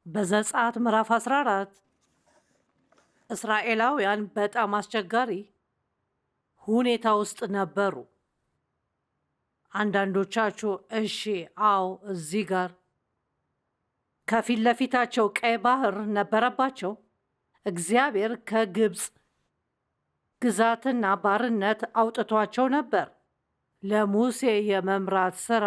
በዘጸአት ምዕራፍ 14 እስራኤላውያን በጣም አስቸጋሪ ሁኔታ ውስጥ ነበሩ። አንዳንዶቻችሁ እሺ፣ አዎ፣ እዚህ ጋር ከፊት ለፊታቸው ቀይ ባህር ነበረባቸው። እግዚአብሔር ከግብፅ ግዛትና ባርነት አውጥቷቸው ነበር። ለሙሴ የመምራት ሥራ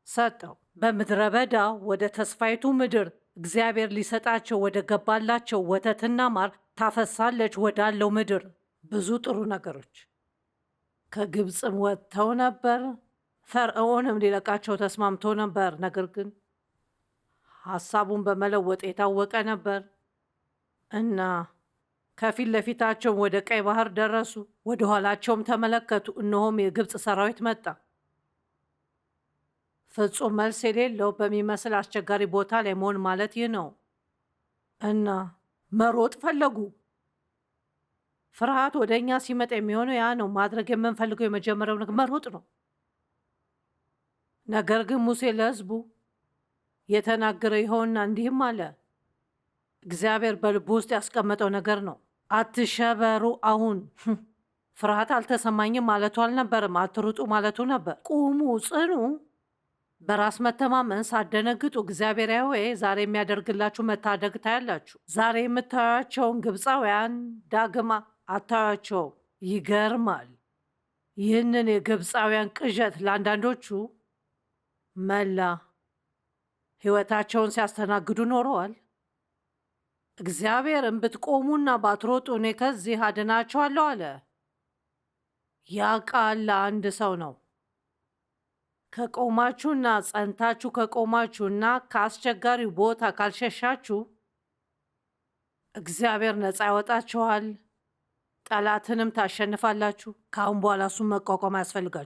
ሰጠው። በምድረ በዳ ወደ ተስፋይቱ ምድር እግዚአብሔር ሊሰጣቸው ወደ ገባላቸው ወተትና ማር ታፈሳለች ወዳለው ምድር ብዙ ጥሩ ነገሮች ከግብፅም ወጥተው ነበር። ፈርዖንም ሊለቃቸው ተስማምቶ ነበር። ነገር ግን ሐሳቡን በመለወጥ የታወቀ ነበር እና ከፊት ለፊታቸውም ወደ ቀይ ባህር ደረሱ። ወደ ኋላቸውም ተመለከቱ፣ እነሆም የግብፅ ሰራዊት መጣ። ፍጹም መልስ የሌለው በሚመስል አስቸጋሪ ቦታ ላይ መሆን ማለት ይህ ነው እና መሮጥ ፈለጉ። ፍርሃት ወደ እኛ ሲመጣ የሚሆነው ያ ነው። ማድረግ የምንፈልገው የመጀመሪያው ነገር መሮጥ ነው። ነገር ግን ሙሴ ለሕዝቡ የተናገረ ይኸውና እንዲህም አለ። እግዚአብሔር በልቡ ውስጥ ያስቀመጠው ነገር ነው። አትሸበሩ። አሁን ፍርሃት አልተሰማኝም ማለቱ አልነበርም፣ አትሩጡ ማለቱ ነበር። ቁሙ፣ ጽኑ፣ በራስ መተማመን ሳደነግጡ። እግዚአብሔር ያህዌ ዛሬ የሚያደርግላችሁ መታደግ ታያላችሁ። ዛሬ የምታዩቸውን ግብፃውያን ዳግም አታዩቸውም። ይገርማል። ይህንን የግብፃውያን ቅዠት ለአንዳንዶቹ መላ ሕይወታቸውን ሲያስተናግዱ ኖረዋል። እግዚአብሔርም ብትቆሙና ባትሮጡ እኔ ከዚህ አድናችኋለሁ አለ። ያ ቃል ለአንድ ሰው ነው። ከቆማችሁና ጸንታችሁ ከቆማችሁና ከአስቸጋሪው ቦታ ካልሸሻችሁ እግዚአብሔር ነፃ ያወጣችኋል። ጠላትንም ታሸንፋላችሁ። ከአሁን በኋላ እሱን መቋቋም አያስፈልጋችሁ።